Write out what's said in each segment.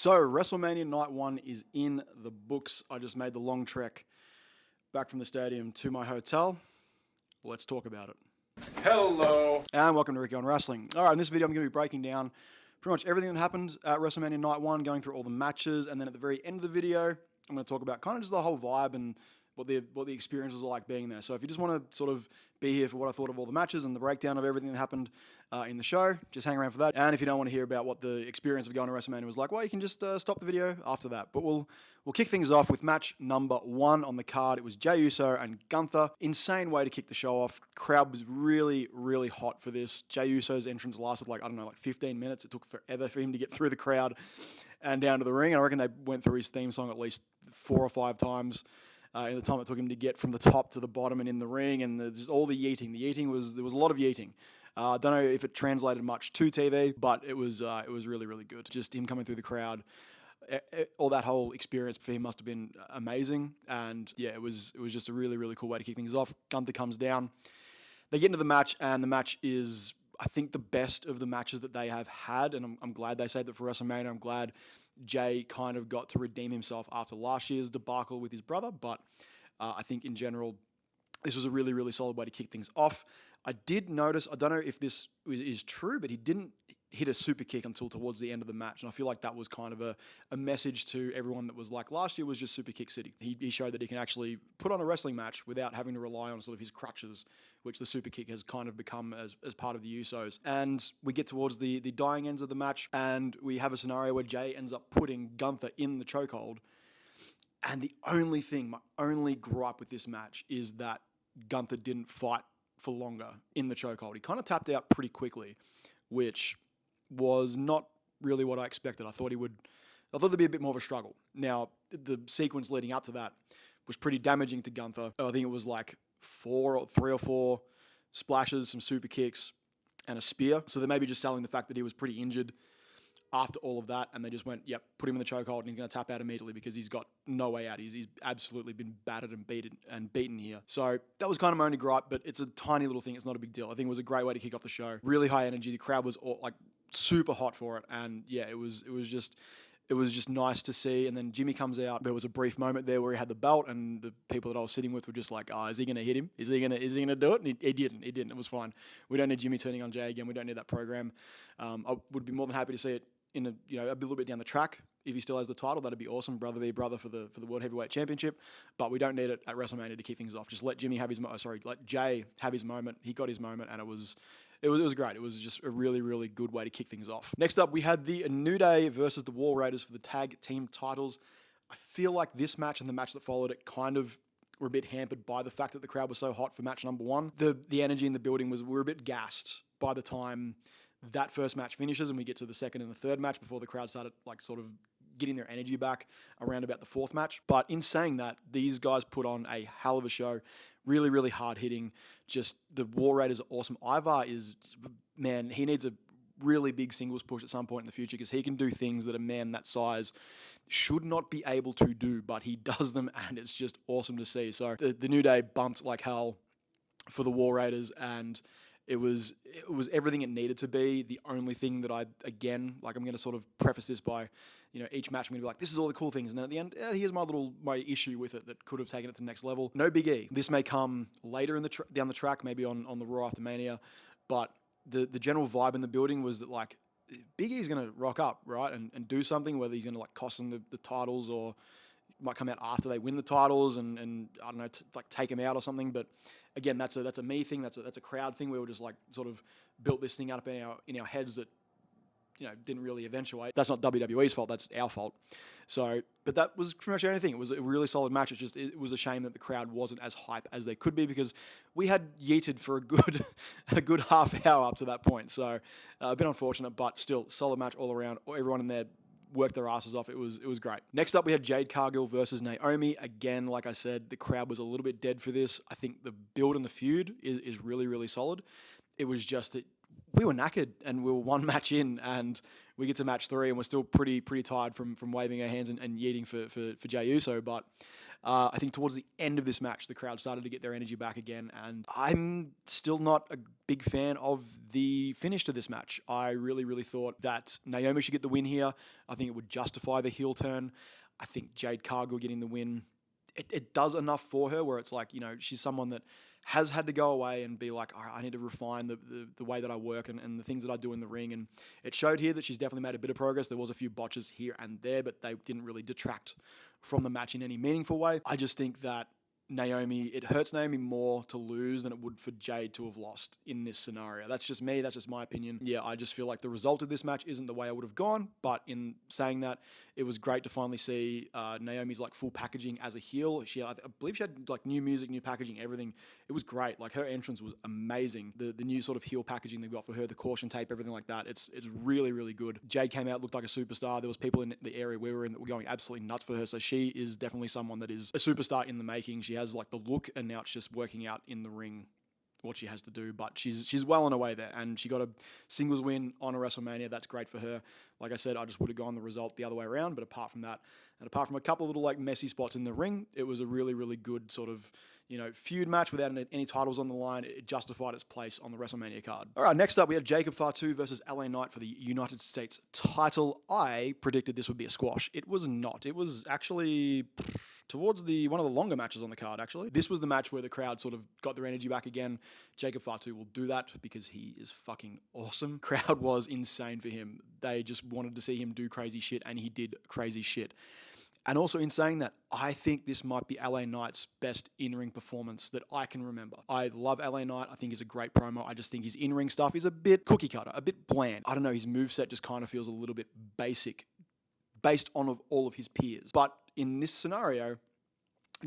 So, Wrestlemania Night 1 is in the books. I just made the long trek back from the stadium to my hotel. Let's talk about it. Hello. And welcome to Ricky on Wrestling. All right, in this video, I'm going to be breaking down pretty much everything that happened at Wrestlemania Night 1, going through all the matches, and then at the very end of the video, I'm going to talk about kind of just the whole vibe and what the experience was like being there. So if you just want to sort of be here for what I thought of all the matches and the breakdown of everything that happened in the show, just hang around for that. And if you don't want to hear about what the experience of going to WrestleMania was like, well, you can just stop the video after that. But we'll kick things off with match number 1 on the card. It was Jey Uso and Gunther. Insane way to kick the show off. Crowd was really, really hot for this. Jey Uso's entrance lasted like 15 minutes. It took forever for him to get through the crowd and down to the ring. And I reckon they went through his theme song at least 4 or 5 times. In the time it took him to get from the top to the bottom and in the ring, and just all the yeeting. There was a lot of yeeting. I don't know if it translated much to TV, but it was really, really good. Just him coming through the crowd, all that whole experience for him must have been amazing. And yeah, it was just a really, really cool way to kick things off. Gunther comes down. They get into the match, and the match is, I think, the best of the matches that they have had, and I'm glad they saved it for WrestleMania. I'm glad Jey kind of got to redeem himself after last year's debacle with his brother, but I think in general, this was a really, really solid way to kick things off. I did notice, I don't know if this is true, but he didn't hit a super kick until towards the end of the match, and I feel like that was kind of a message to everyone that was like, last year was just super kick city. He showed that he can actually put on a wrestling match without having to rely on sort of his crutches, which the super kick has kind of become as part of the Usos. And we get towards the dying ends of the match, and we have a scenario where Jey ends up putting Gunther in the chokehold. And the only thing, my only gripe with this match is that Gunther didn't fight for longer in the chokehold. He kind of tapped out pretty quickly, which was not really what I expected. I thought there'd be a bit more of a struggle. Now, the sequence leading up to that was pretty damaging to Gunther. I think it was like 3 or 4 splashes, some super kicks, and a spear. So they may be just selling the fact that he was pretty injured after all of that, and they just went, yep, put him in the chokehold, and he's going to tap out immediately because he's got no way out. He's absolutely been battered and beaten here. So that was kind of my only gripe, but it's a tiny little thing. It's not a big deal. I think it was a great way to kick off the show. Really high energy. The crowd was super hot for it, and yeah, it was just nice to see. And then Jimmy comes out. There was a brief moment there where he had the belt, and the people that I was sitting with were just like, "Oh, is he going to hit him? Is he going to do it?" And he didn't. It was fine. We don't need Jimmy turning on Jey again. We don't need that program. I would be more than happy to see it in a little bit down the track. If he still has the title, that'd be awesome. Brother v brother for the World Heavyweight Championship. But we don't need it at WrestleMania to kick things off. Just let Jey have his moment. He got his moment, and it was great. It was just a really, really good way to kick things off. Next up, we had the New Day versus the War Raiders for the tag team titles. I feel like this match and the match that followed it kind of were a bit hampered by the fact that the crowd was so hot for match number 1. The energy in the building we were a bit gassed by the time that first match finishes and we get to the second and the third match before the crowd started sort of getting their energy back around about the 4th match. But in saying that, these guys put on a hell of a show. Really, really hard hitting. Just the War Raiders are awesome. Ivar he needs a really big singles push at some point in the future because he can do things that a man that size should not be able to do, but he does them, and it's just awesome to see. So the New Day bumped like hell for the War Raiders, and it was everything it needed to be. The only thing that I'm going to sort of preface this by, each match I'm going to be like, this is all the cool things. And then at the end, here's my issue with it that could have taken it to the next level. No Big E. This may come later in down the track, maybe on the Raw after Mania. But the general vibe in the building was that Big E's going to rock up, right? And do something, whether he's going to cost them the titles or might come out after they win the titles and I don't know, take him out or something. But again, that's a me thing. That's a crowd thing. We were just sort of built this thing up in our heads that didn't really eventuate. That's not WWE's fault. That's our fault. So, but that was pretty much the only thing. It was a really solid match. It was a shame that the crowd wasn't as hype as they could be because we had yeeted for a good half hour up to that point. So a bit unfortunate, but still solid match all around. Everyone in there worked their asses off. It was great. Next up, we had Jade Cargill versus Naomi. Again, like I said, the crowd was a little bit dead for this. I think the build and the feud is really, really solid. It was just that we were knackered and we were one match in, and we get to match 3 and we're still pretty tired from waving our hands and yeeting for Jey Uso. But I think towards the end of this match, the crowd started to get their energy back again, and I'm still not a big fan of the finish to this match. I really, really thought that Naomi should get the win here. I think it would justify the heel turn. I think Jade Cargill getting the win, it does enough for her where it's like, she's someone that has had to go away and be like, all right, I need to refine the way that I work and the things that I do in the ring. And it showed here that she's definitely made a bit of progress. There was a few botches here and there, but they didn't really detract from the match in any meaningful way. I just think that it hurts Naomi more to lose than it would for Jade to have lost in this scenario. That's just me. That's just my opinion. Yeah, I just feel like the result of this match isn't the way I would have gone. But in saying that, it was great to finally see Naomi's like full packaging as a heel. I believe she had like new music, new packaging, everything. It was great. Like her entrance was amazing. The new sort of heel packaging they've got for her, the caution tape, everything like that. It's really, really good. Jade came out, looked like a superstar. There was people in the area we were in that were going absolutely nuts for her. So she is definitely someone that is a superstar in the making. She has like the look, and now it's just working out in the ring what she has to do, but she's well on her way there, and she got a singles win on a WrestleMania. That's great for her. Like I said, I just would have gone the result the other way around, but apart from that, and apart from a couple of little like messy spots in the ring, it was a really, really good sort of feud match without any titles on the line. It justified its place on the WrestleMania card. All right, next up we had Jacob Fatu versus LA Knight for the United States title. I predicted this would be a squash. It was not. It was actually towards one of the longer matches on the card, actually. This was the match where the crowd sort of got their energy back again. Jacob Fatu will do that because he is fucking awesome. Crowd was insane for him. They just wanted to see him do crazy shit, and he did crazy shit. And also in saying that, I think this might be LA Knight's best in-ring performance that I can remember. I love LA Knight. I think he's a great promo. I just think his in-ring stuff is a bit cookie cutter, a bit bland. I don't know, his moveset just kind of feels a little bit basic based on all of his peers. But in this scenario,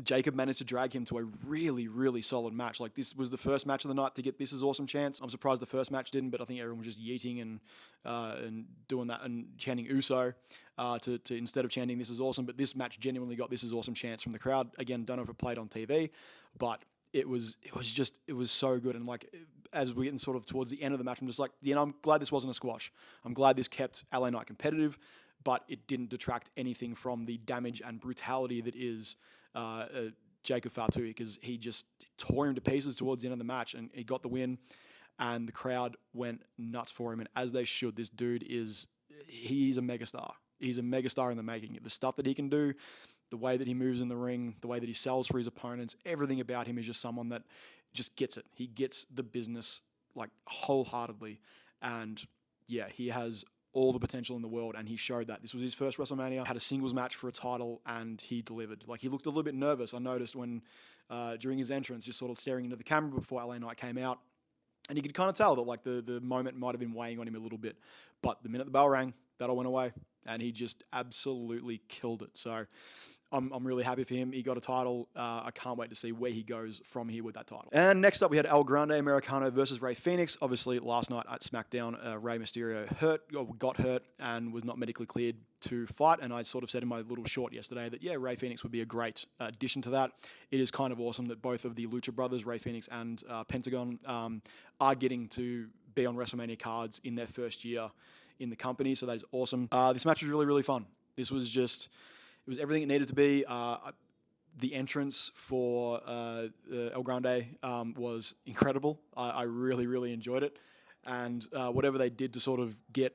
Jacob managed to drag him to a really, really solid match. Like, this was the first match of the night to get This Is Awesome chance. I'm surprised the first match didn't, but I think everyone was just yeeting and doing that and chanting Uso to instead of chanting This Is Awesome. But this match genuinely got This Is Awesome chance from the crowd. Again, don't know if it played on TV, but it was so good. And like, as we're getting sort of towards the end of the match, I'm just like, I'm glad this wasn't a squash. I'm glad this kept LA Knight competitive, but it didn't detract anything from the damage and brutality that is Jacob Fatu, because he just tore him to pieces towards the end of the match, and he got the win, and the crowd went nuts for him, and as they should. This dude he's a megastar. He's a megastar in the making. The stuff that he can do, the way that he moves in the ring, the way that he sells for his opponents, everything about him is just someone that just gets it. He gets the business like wholeheartedly, and yeah, he has all the potential in the world, and he showed that. This was his first WrestleMania, had a singles match for a title, and he delivered. Like, he looked a little bit nervous, I noticed, when during his entrance, just sort of staring into the camera before LA Knight came out, and you could kind of tell that like the moment might have been weighing on him a little bit, but the minute the bell rang, that all went away, and he just absolutely killed it. So I'm really happy for him. He got a title. I can't wait to see where he goes from here with that title. And next up, we had El Grande Americano versus Rey Fenix. Obviously, last night at SmackDown, Rey Mysterio got hurt and was not medically cleared to fight. And I sort of said in my little short yesterday that, yeah, Rey Fenix would be a great addition to that. It is kind of awesome that both of the Lucha brothers, Rey Fenix and Pentagon, are getting to be on WrestleMania cards in their first year in the company. So that is awesome. This match was really, really fun. This was just... It was everything it needed to be. The entrance for El Grande was incredible. I really, really enjoyed it. And whatever they did to sort of get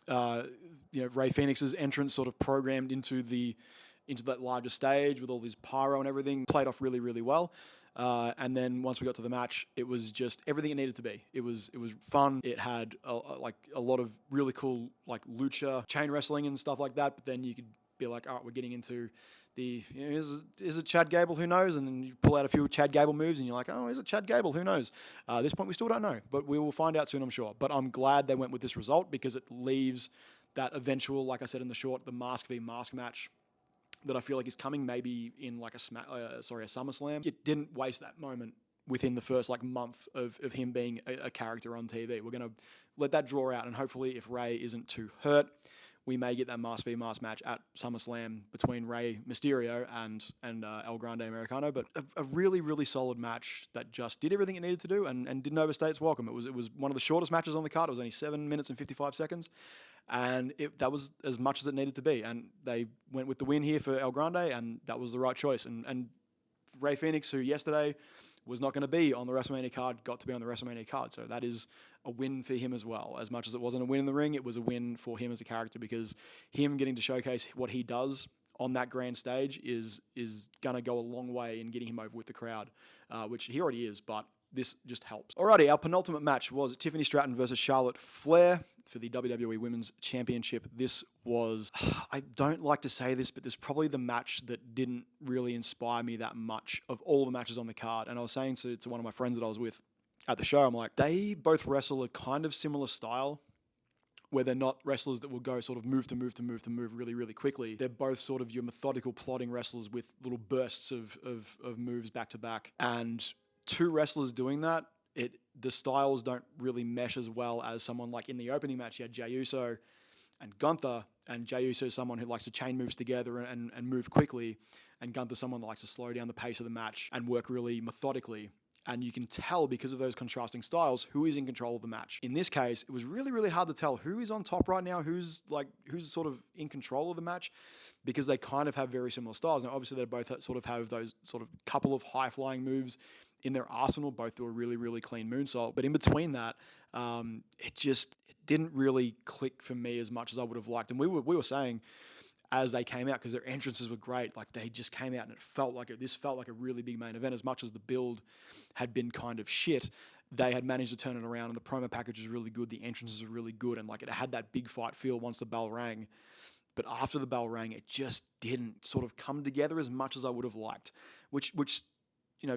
Rey Fenix's entrance sort of programmed into that larger stage with all this pyro and everything played off really, really well. And then once we got to the match, it was just everything it needed to be. It was fun. It had a lot of really cool like lucha, chain wrestling and stuff like that. But then you could be like, all right, we're getting into is it Chad Gable? Who knows? And then you pull out a few Chad Gable moves and you're like, oh, is it Chad Gable? Who knows? At this point, we still don't know, but we will find out soon, I'm sure. But I'm glad they went with this result because it leaves that eventual, like I said in the short, the mask v mask match that I feel like is coming maybe in like a SummerSlam. It didn't waste that moment within the first like month of him being a character on TV. We're going to let that draw out, and hopefully if Rey isn't too hurt, we may get that mask v mask match at SummerSlam between Rey Mysterio and El Grande Americano. But a really, really solid match that just did everything it needed to do and didn't overstay its welcome. It was one of the shortest matches on the card. It was only 7 minutes and 55 seconds. And that was as much as it needed to be. And they went with the win here for El Grande, and that was the right choice. And Rey Fenix, who yesterday was not going to be on the WrestleMania card, got to be on the WrestleMania card. So that is a win for him as well. As much as it wasn't a win in the ring, it was a win for him as a character, because him getting to showcase what he does on that grand stage is going to go a long way in getting him over with the crowd, which he already is, but this just helps. Alrighty, our penultimate match was Tiffany Stratton versus Charlotte Flair for the WWE Women's Championship. This was, I don't like to say this, but this is probably the match that didn't really inspire me that much of all the matches on the card. And I was saying to one of my friends that I was with at the show, I'm like, they both wrestle a kind of similar style, where they're not wrestlers that will go sort of move to move to move to move really, really quickly. They're both sort of your methodical, plodding wrestlers with little bursts of moves back to back. And two wrestlers doing that, the styles don't really mesh as well as someone like in the opening match. You had Jey Uso and Gunther, and Jey Uso is someone who likes to chain moves together and move quickly, and Gunther's someone that likes to slow down the pace of the match and work really methodically. And you can tell, because of those contrasting styles, who is in control of the match. In this case, it was really, really hard to tell who is on top right now, who's sort of in control of the match, because they kind of have very similar styles. Now, obviously, they both sort of have those sort of couple of high-flying moves in their arsenal, both do a really, really clean moonsault. But in between that, it didn't really click for me as much as I would have liked. And we were saying, as they came out, because their entrances were great, like they just came out and this felt like a really big main event. As much as the build had been kind of shit, they had managed to turn it around, and the promo package was really good, the entrances were really good, and like it had that big fight feel once the bell rang. But after the bell rang, it just didn't sort of come together as much as I would have liked, which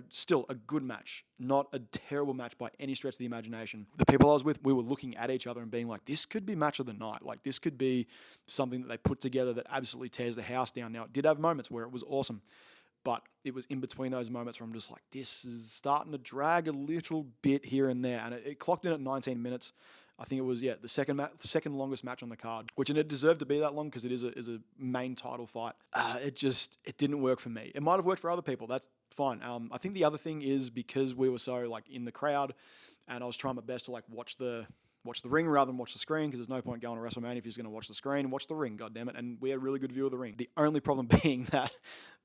still a good match, not a terrible match by any stretch of the imagination. The people I was with, we were looking at each other and being like, this could be match of the night. Like, this could be something that they put together that absolutely tears the house down. Now, it did have moments where it was awesome, but it was in between those moments where I'm just like, this is starting to drag a little bit here and there. And it clocked in at 19 minutes. I think it was, the second longest match on the card, which it deserved to be that long because it is a main title fight. It didn't work for me. It might have worked for other people. That's fine. I think the other thing is, because we were so like in the crowd, and I was trying my best to like watch the ring rather than watch the screen, because there's no point going to WrestleMania if you're just going to watch the screen. Watch the ring, goddammit. And we had a really good view of the ring. The only problem being that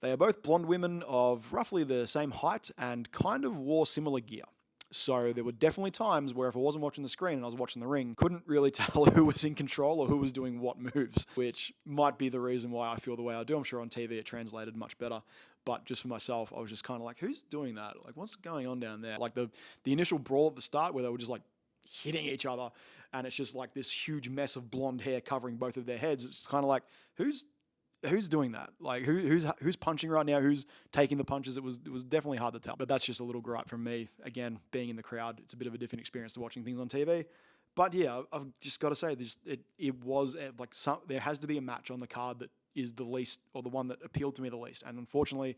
they are both blonde women of roughly the same height and kind of wore similar gear. So there were definitely times where if I wasn't watching the screen and I was watching the ring, couldn't really tell who was in control or who was doing what moves, which might be the reason why I feel the way I do. I'm sure on TV it translated much better. But just for myself, I was just kind of like, who's doing that? Like, what's going on down there? Like the initial brawl at the start where they were just like hitting each other, and it's just like this huge mess of blonde hair covering both of their heads. It's kind of like, who's doing that? Like, who's punching right now? Who's taking the punches? It was definitely hard to tell. But that's just a little gripe from me. Again, being in the crowd, it's a bit of a different experience to watching things on TV. But yeah, I've just got to say, it was like there has to be a match on the card that is the least, or the one that appealed to me the least. And unfortunately,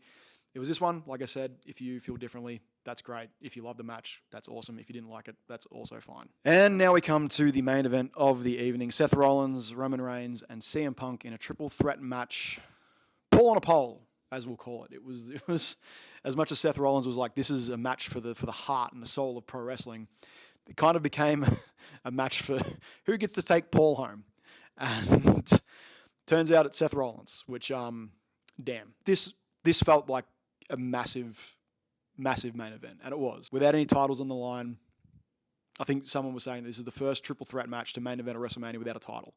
it was this one. Like I said, if you feel differently, that's great. If you love the match, that's awesome. If you didn't like it, that's also fine. And now we come to the main event of the evening. Seth Rollins, Roman Reigns, and CM Punk in a triple threat match. Pole on a pole, as we'll call it. It was as much as Seth Rollins was like, this is a match for the heart and the soul of pro wrestling. It kind of became a match for who gets to take Paul home. And turns out it's Seth Rollins, which, damn. This felt like a massive main event, and it was. Without any titles on the line, I think someone was saying this is the first triple threat match to main event a WrestleMania without a title.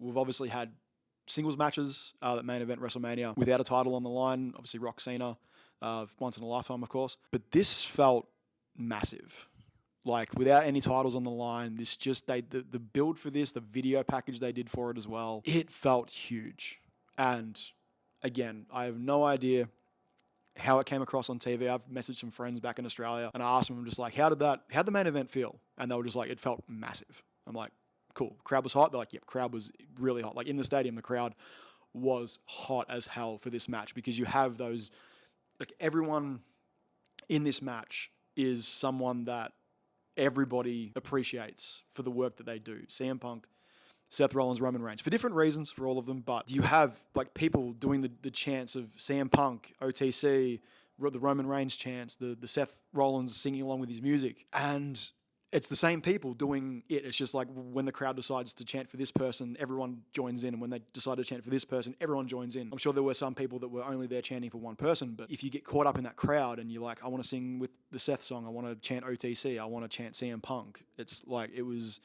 We've obviously had singles matches that main event WrestleMania without a title on the line, obviously Rock Cena, once in a lifetime, of course. But this felt massive. Like, without any titles on the line, the build for this, the video package they did for it as well, it felt huge. And again, I have no idea how it came across on TV. I've messaged some friends back in Australia and I asked them, just like, how'd the main event feel? And they were just like, it felt massive. I'm like, cool. Crowd was hot. They're like, yep, crowd was really hot. Like, in the stadium, the crowd was hot as hell for this match, because you have those, like, everyone in this match is someone that everybody appreciates for the work that they do. CM Punk, Seth Rollins, Roman Reigns, for different reasons for all of them, but you have like people doing the chants of CM Punk, OTC, the Roman Reigns chants, the Seth Rollins singing along with his music, and it's the same people doing it. It's just like when the crowd decides to chant for this person, everyone joins in. And when they decide to chant for this person, everyone joins in. I'm sure there were some people that were only there chanting for one person. But if you get caught up in that crowd and you're like, I want to sing with the Seth song, I want to chant OTC, I want to chant CM Punk. It's like, it was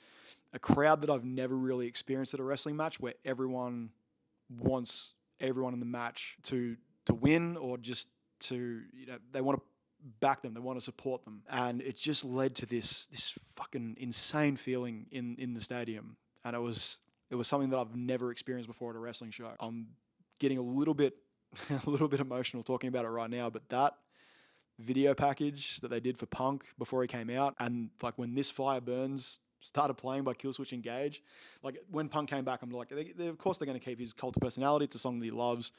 a crowd that I've never really experienced at a wrestling match, where everyone wants everyone in the match to win, or just to, they want to back them, they want to support them. And it just led to this fucking insane feeling in the stadium. And it was something that I've never experienced before at a wrestling show. I'm getting a little bit emotional talking about it right now, but that video package that they did for Punk before he came out, and like when This Fire Burns started playing by Killswitch Engage, like when Punk came back, I'm like, of course they're going to keep his cult of personality. It's a song that he loves.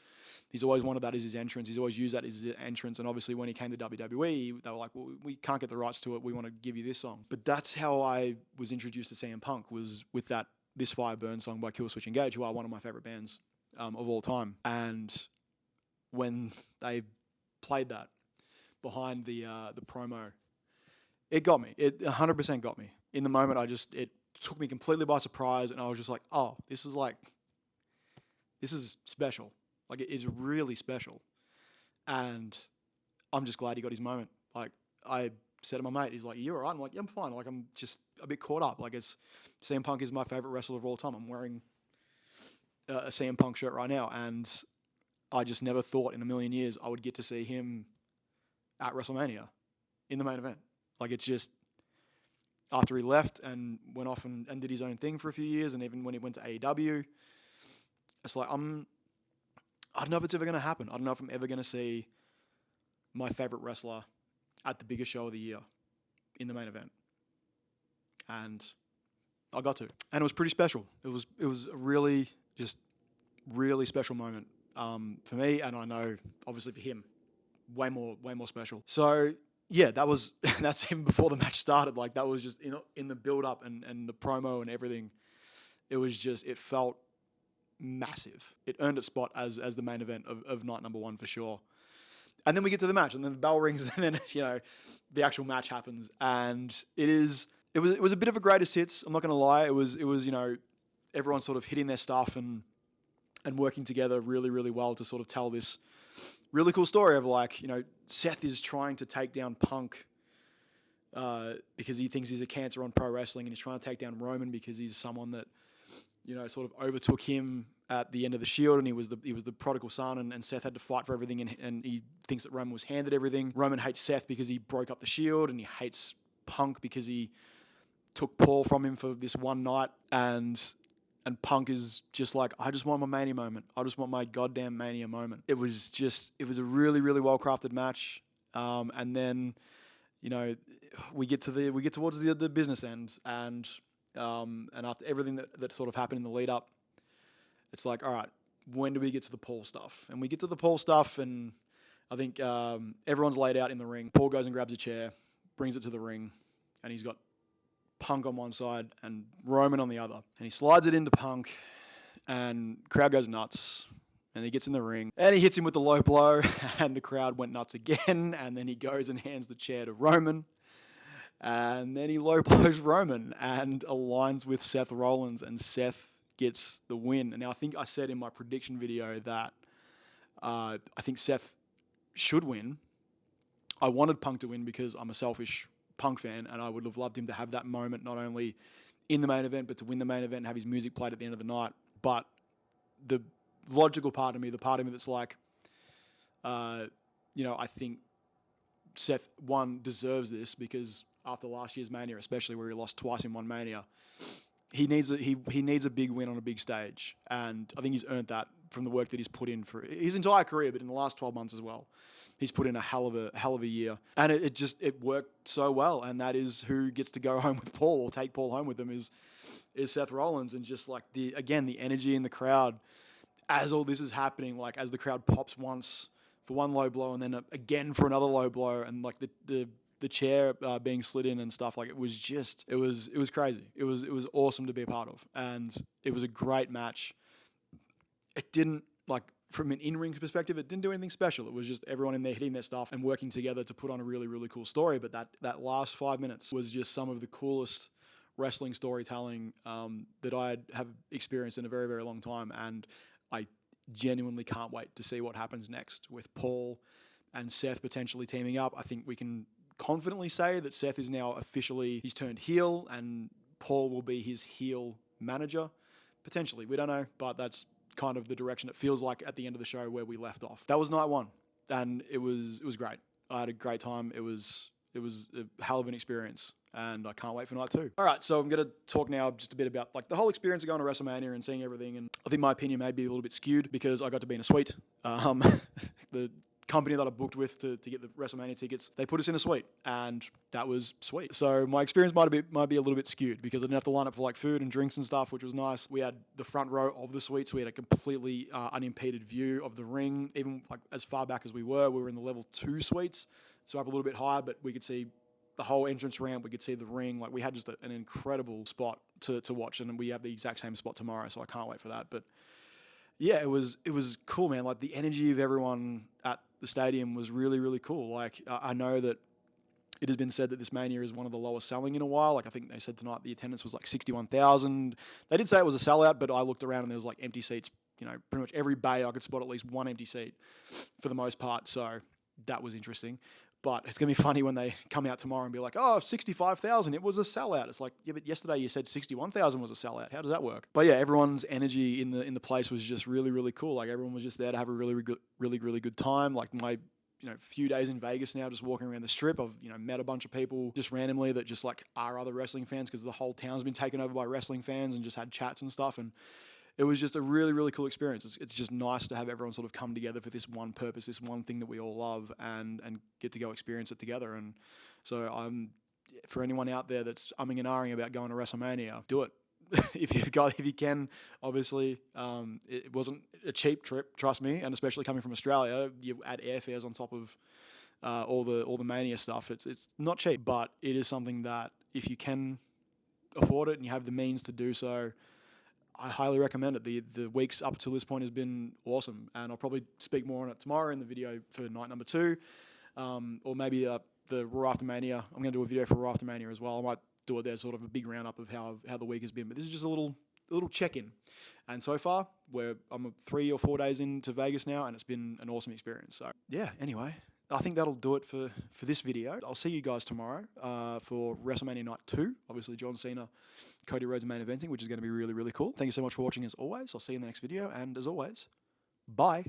He's always wanted that as his entrance. He's always used that as his entrance. And obviously when he came to WWE, they were like, well, we can't get the rights to it. We want to give you this song. But that's how I was introduced to CM Punk, was with that This Fire Burns song by Killswitch Engage, who are one of my favorite bands of all time. And when they played that behind the promo, it got me. It 100% got me. In the moment, it took me completely by surprise, and I was just like, oh, this is special. Like, it is really special. And I'm just glad he got his moment. Like, I said to my mate, he's like, you all right? I'm like, yeah, I'm fine. Like, I'm just a bit caught up. Like, CM Punk is my favorite wrestler of all time. I'm wearing a CM Punk shirt right now, and I just never thought in a million years I would get to see him at WrestleMania in the main event. Like, it's just, after he left and went off and did his own thing for a few years, and even when he went to AEW, it's like, I don't know if it's ever going to happen. I don't know if I'm ever going to see my favorite wrestler at the biggest show of the year in the main event. And I got to. And it was pretty special. It was a really special moment for me, and I know, obviously, for him, way more special. So, yeah, that's even before the match started. Like, that was just in the build up and the promo and everything. It was just, it felt massive. It earned its spot as the main event of night number one for sure. And then we get to the match, and then the bell rings, and then the actual match happens, and it was a bit of a greatest hits. I'm not gonna lie. It was everyone sort of hitting their stuff and working together really, really well to sort of tell this really cool story of, like, Seth is trying to take down Punk because he thinks he's a cancer on pro wrestling, and he's trying to take down Roman because he's someone that, sort of overtook him at the end of the Shield, and he was the prodigal son, and Seth had to fight for everything, and he thinks that Roman was handed everything. Roman hates Seth because he broke up the Shield, and he hates Punk because he took Paul from him for this one night, and Punk is just like, I just want my Mania moment. I just want my goddamn Mania moment. It was a really, really well-crafted match. And then, we get towards the business end, and after everything that sort of happened in the lead up, it's like, all right, when do we get to the Paul stuff? And we get to the Paul stuff, and I think everyone's laid out in the ring. Paul goes and grabs a chair, brings it to the ring, and he's got Punk on one side and Roman on the other. And he slides it into Punk, and crowd goes nuts. And he gets in the ring, and he hits him with the low blow, and the crowd went nuts again. And then he goes and hands the chair to Roman, and then he low blows Roman and aligns with Seth Rollins, and Seth gets the win. And now, I think I said in my prediction video that I think Seth should win. I wanted Punk to win because I'm a selfish Punk fan, and I would have loved him to have that moment, not only in the main event, but to win the main event and have his music played at the end of the night. But the logical part of me, the part of me that's like, I think Seth, one, deserves this, because after last year's Mania, especially where he lost twice in one Mania, he needs a big win on a big stage, and I think he's earned that from the work that he's put in for his entire career, but in the last 12 months as well. He's put in a hell of a year, and it worked so well. And that is who gets to go home with Paul, or take Paul home with him, is Seth Rollins. And just like the energy in the crowd as all this is happening, like as the crowd pops once for one low blow, and then again for another low blow, and like the chair being slid in and stuff. Like, it was crazy. It was awesome to be a part of, and it was a great match. It didn't, like, from an in-ring perspective, it didn't do anything special. It was just everyone in there hitting their stuff and working together to put on a really, really cool story. But that last 5 minutes was just some of the coolest wrestling storytelling that I have experienced in a very, very long time. And I genuinely can't wait to see what happens next with Paul and Seth potentially teaming up. I think we can confidently say that Seth is now officially, he's turned heel, and Paul will be his heel manager. Potentially, we don't know, but that's kind of the direction it feels like at the end of the show where we left off. That was night one, and it was great. I had a great time. It was a hell of an experience, and I can't wait for night two. All right, so I'm going to talk now just a bit about like the whole experience of going to WrestleMania and seeing everything. And I think my opinion may be a little bit skewed because I got to be in a suite. The company that I booked with to get the WrestleMania tickets, they put us in a suite, and that was sweet. So my experience might be a little bit skewed because I didn't have to line up for like food and drinks and stuff, which was nice. We had the front row of the suite, so we had a completely unimpeded view of the ring. Even like as far back as we were in the level 2 suites, so up a little bit higher, but we could see the whole entrance ramp. We could see the ring. Like we had just an incredible spot to watch, and we have the exact same spot tomorrow, so I can't wait for that. But yeah, it was cool, man. Like the energy of everyone at the stadium was really, really cool. Like I know that it has been said that this Mania is one of the lowest selling in a while. Like I think they said tonight the attendance was like 61,000. They did say it was a sellout, but I looked around and there was like empty seats. You know, pretty much every bay I could spot at least one empty seat for the most part. So that was interesting. But it's going to be funny when they come out tomorrow and be like, oh, 65,000, it was a sellout. It's like, yeah, but yesterday you said 61,000 was a sellout. How does that work? But yeah, everyone's energy in the place was just really, really cool. Like everyone was just there to have a really, really good time. Like my, few days in Vegas now, just walking around the strip, I've, met a bunch of people just randomly that just like are other wrestling fans because the whole town's been taken over by wrestling fans, and just had chats and stuff. And it was just a really, really cool experience. It's just nice to have everyone sort of come together for this one purpose, this one thing that we all love, and get to go experience it together. And so for anyone out there that's umming and ahhing about going to WrestleMania, do it. if you can, obviously. It wasn't a cheap trip, trust me, and especially coming from Australia, you add airfares on top of all the Mania stuff. It's not cheap, but it is something that if you can afford it and you have the means to do so, I highly recommend it. The weeks up to this point has been awesome, and I'll probably speak more on it tomorrow in the video for night number 2, or maybe the Raw After Mania. I'm going to do a video for Raw After Mania as well. I might do it there, sort of a big roundup of how the week has been. But this is just a little check-in, and so far I'm 3 or 4 days into Vegas now, and it's been an awesome experience. So yeah, anyway, I think that'll do it for this video. I'll see you guys tomorrow for WrestleMania Night 2. Obviously, John Cena, Cody Rhodes main eventing, which is going to be really, really cool. Thank you so much for watching as always. I'll see you in the next video. And as always, bye.